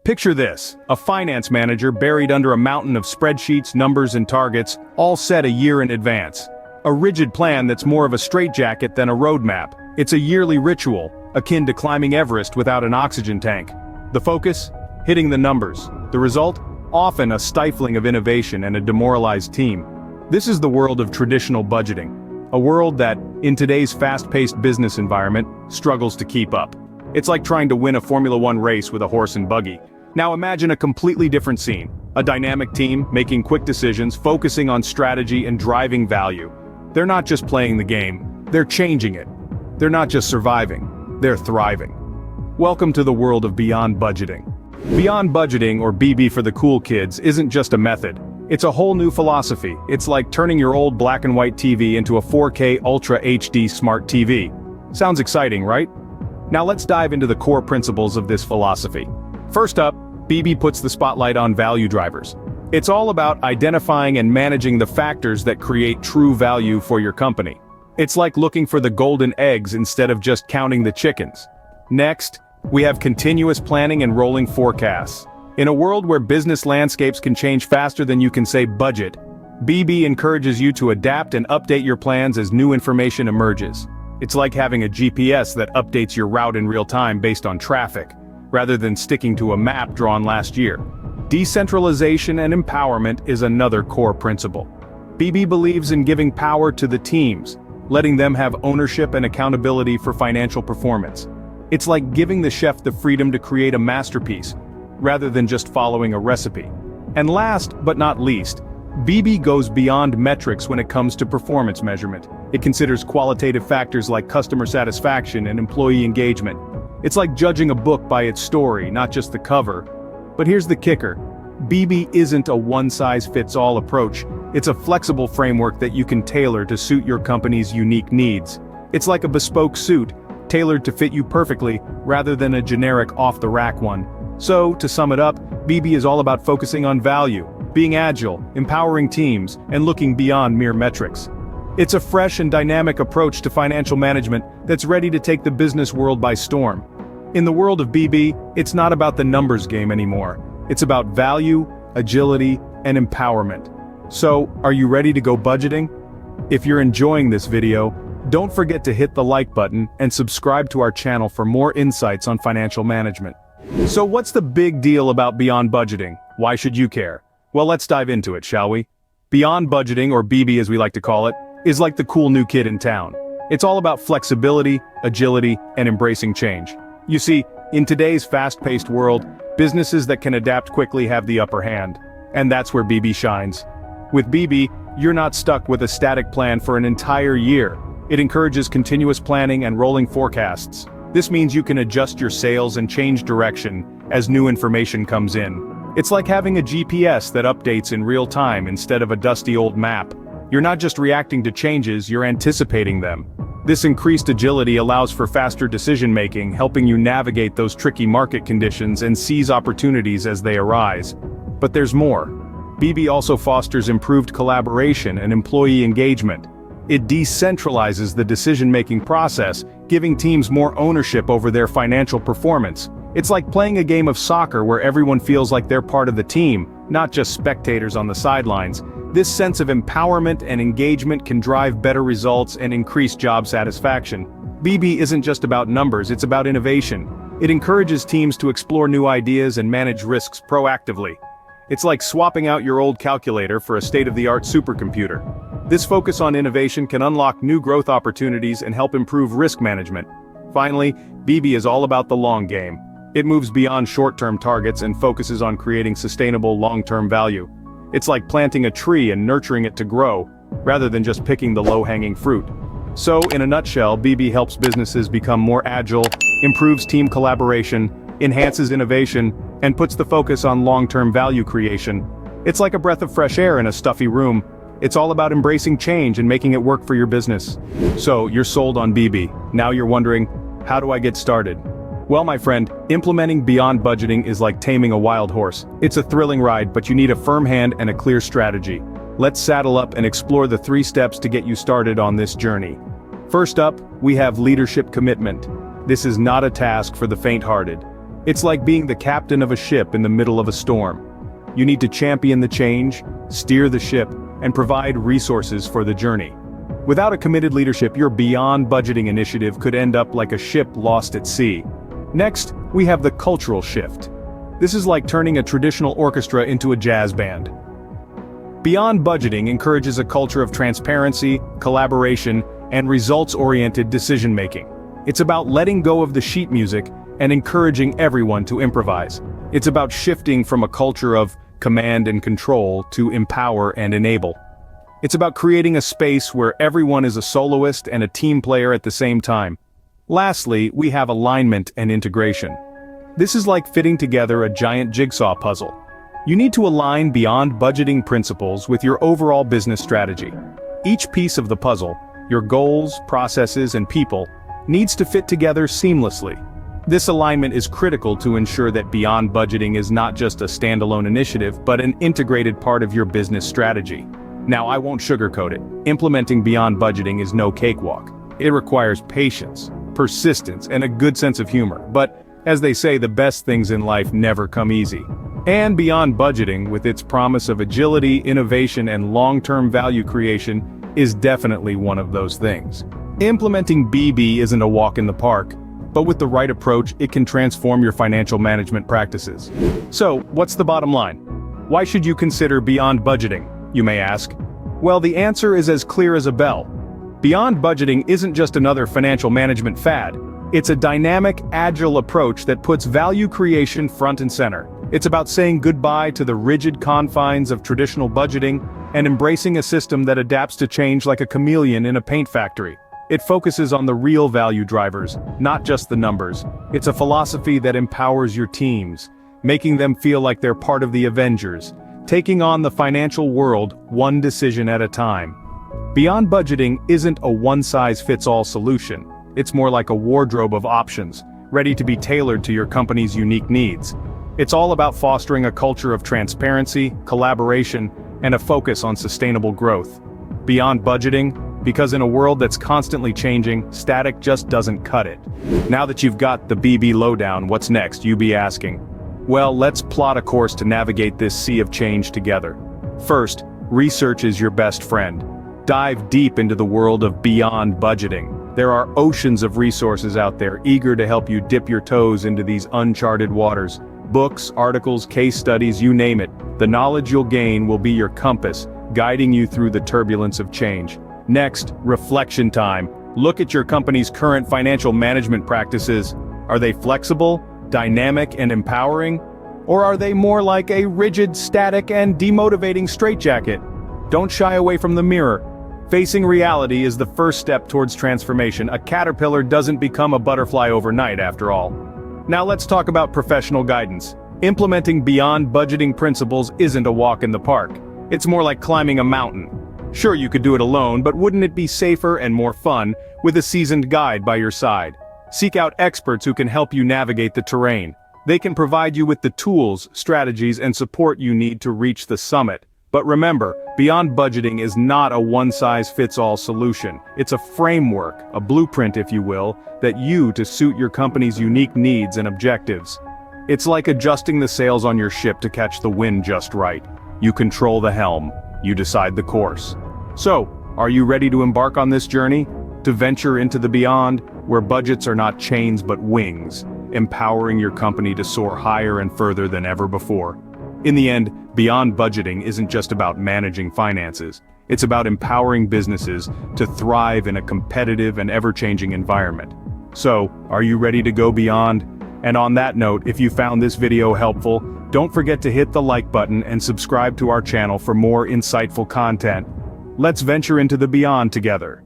Picture this, a finance manager buried under a mountain of spreadsheets, numbers and targets, all set a year in advance. A rigid plan that's more of a straitjacket than a roadmap. It's a yearly ritual, akin to climbing Everest without an oxygen tank. The focus? Hitting the numbers. The result? Often a stifling of innovation and a demoralized team. This is the world of traditional budgeting. A world that, in today's fast-paced business environment, struggles to keep up. It's like trying to win a Formula One race with a horse and buggy. Now imagine a completely different scene. A dynamic team, making quick decisions, focusing on strategy and driving value. They're not just playing the game, they're changing it. They're not just surviving, they're thriving. Welcome to the world of Beyond Budgeting. Beyond Budgeting, or BB for the cool kids, isn't just a method. It's a whole new philosophy. It's like turning your old black and white TV into a 4K Ultra HD smart TV. Sounds exciting, right? Now let's dive into the core principles of this philosophy. First up, BB puts the spotlight on value drivers. It's all about identifying and managing the factors that create true value for your company. It's like looking for the golden eggs instead of just counting the chickens. Next, we have continuous planning and rolling forecasts. In a world where business landscapes can change faster than you can say budget, BB encourages you to adapt and update your plans as new information emerges. It's like having a GPS that updates your route in real time based on traffic, rather than sticking to a map drawn last year. Decentralization and empowerment is another core principle. BB believes in giving power to the teams, letting them have ownership and accountability for financial performance. It's like giving the chef the freedom to create a masterpiece, rather than just following a recipe. And last but not least, BB goes beyond metrics when it comes to performance measurement. It considers qualitative factors like customer satisfaction and employee engagement. It's like judging a book by its story, not just the cover. But here's the kicker. BB isn't a one-size-fits-all approach. It's a flexible framework that you can tailor to suit your company's unique needs. It's like a bespoke suit, tailored to fit you perfectly, rather than a generic off-the-rack one. So, to sum it up, BB is all about focusing on value, being agile, empowering teams, and looking beyond mere metrics. It's a fresh and dynamic approach to financial management that's ready to take the business world by storm. In the world of BB, it's not about the numbers game anymore. It's about value, agility, and empowerment. So, are you ready to go budgeting? If you're enjoying this video, don't forget to hit the like button and subscribe to our channel for more insights on financial management. So what's the big deal about Beyond Budgeting? Why should you care? Well, let's dive into it, shall we? Beyond Budgeting, or BB as we like to call it, is like the cool new kid in town. It's all about flexibility, agility, and embracing change. You see, in today's fast-paced world, businesses that can adapt quickly have the upper hand. And that's where BB shines. With BB, you're not stuck with a static plan for an entire year. It encourages continuous planning and rolling forecasts. This means you can adjust your sales and change direction as new information comes in. It's like having a GPS that updates in real time instead of a dusty old map. You're not just reacting to changes, you're anticipating them. This increased agility allows for faster decision-making, helping you navigate those tricky market conditions and seize opportunities as they arise. But there's more. BB also fosters improved collaboration and employee engagement. It decentralizes the decision-making process, giving teams more ownership over their financial performance. It's like playing a game of soccer where everyone feels like they're part of the team, not just spectators on the sidelines. This sense of empowerment and engagement can drive better results and increase job satisfaction. BB isn't just about numbers, it's about innovation. It encourages teams to explore new ideas and manage risks proactively. It's like swapping out your old calculator for a state-of-the-art supercomputer. This focus on innovation can unlock new growth opportunities and help improve risk management. Finally, BB is all about the long game. It moves beyond short-term targets and focuses on creating sustainable long-term value. It's like planting a tree and nurturing it to grow, rather than just picking the low-hanging fruit. So, in a nutshell, BB helps businesses become more agile, improves team collaboration, enhances innovation, and puts the focus on long-term value creation. It's like a breath of fresh air in a stuffy room. It's all about embracing change and making it work for your business. So, you're sold on BB. Now you're wondering, how do I get started? Well, my friend, implementing Beyond Budgeting is like taming a wild horse. It's a thrilling ride, but you need a firm hand and a clear strategy. Let's saddle up and explore the 3 steps to get you started on this journey. First up, we have leadership commitment. This is not a task for the faint-hearted. It's like being the captain of a ship in the middle of a storm. You need to champion the change, steer the ship, and provide resources for the journey. Without a committed leadership, your beyond budgeting initiative could end up like a ship lost at sea. Next, we have the cultural shift. This is like turning a traditional orchestra into a jazz band. Beyond budgeting encourages a culture of transparency, collaboration, and results-oriented decision-making. It's about letting go of the sheet music and encouraging everyone to improvise. It's about shifting from a culture of command and control to empower and enable. It's about creating a space where everyone is a soloist and a team player at the same time. Lastly, we have alignment and integration. This is like fitting together a giant jigsaw puzzle. You need to align beyond budgeting principles with your overall business strategy. Each piece of the puzzle, your goals, processes, and people, needs to fit together seamlessly. This alignment is critical to ensure that beyond budgeting is not just a standalone initiative, but an integrated part of your business strategy. Now, I won't sugarcoat it. Implementing beyond budgeting is no cakewalk. It requires patience, persistence, and a good sense of humor. But, as they say, the best things in life never come easy. And beyond budgeting, with its promise of agility, innovation, and long-term value creation, is definitely one of those things. Implementing BB isn't a walk in the park, but with the right approach, it can transform your financial management practices. So, what's the bottom line? Why should you consider beyond budgeting, you may ask? Well, the answer is as clear as a bell. Beyond budgeting isn't just another financial management fad. It's a dynamic, agile approach that puts value creation front and center. It's about saying goodbye to the rigid confines of traditional budgeting and embracing a system that adapts to change like a chameleon in a paint factory. It focuses on the real value drivers, not just the numbers. It's a philosophy that empowers your teams, making them feel like they're part of the Avengers, taking on the financial world one decision at a time. Beyond budgeting isn't a one-size-fits-all solution. It's more like a wardrobe of options, ready to be tailored to your company's unique needs. It's all about fostering a culture of transparency, collaboration, and a focus on sustainable growth. Beyond budgeting, because in a world that's constantly changing, static just doesn't cut it. Now that you've got the BB lowdown, what's next, you be asking? Well, let's plot a course to navigate this sea of change together. First, research is your best friend. Dive deep into the world of beyond budgeting. There are oceans of resources out there eager to help you dip your toes into these uncharted waters. Books, articles, case studies, you name it. The knowledge you'll gain will be your compass, guiding you through the turbulence of change. Next, reflection time. Look at your company's current financial management practices. Are they flexible, dynamic, and empowering? Or are they more like a rigid, static, and demotivating straitjacket? Don't shy away from the mirror. Facing reality is the first step towards transformation. A caterpillar doesn't become a butterfly overnight, after all. Now let's talk about professional guidance. Implementing beyond budgeting principles isn't a walk in the park. It's more like climbing a mountain. Sure, you could do it alone, but wouldn't it be safer and more fun with a seasoned guide by your side? Seek out experts who can help you navigate the terrain. They can provide you with the tools, strategies, and support you need to reach the summit. But remember, beyond budgeting is not a one-size-fits-all solution. It's a framework, a blueprint if you will, that to suit your company's unique needs and objectives. It's like adjusting the sails on your ship to catch the wind just right. You control the helm. You decide the course. So, are you ready to embark on this journey? To venture into the beyond, where budgets are not chains but wings, empowering your company to soar higher and further than ever before. In the end, beyond budgeting isn't just about managing finances. It's about empowering businesses to thrive in a competitive and ever-changing environment. So, are you ready to go beyond? And on that note, if you found this video helpful, don't forget to hit the like button and subscribe to our channel for more insightful content. Let's venture into the beyond together.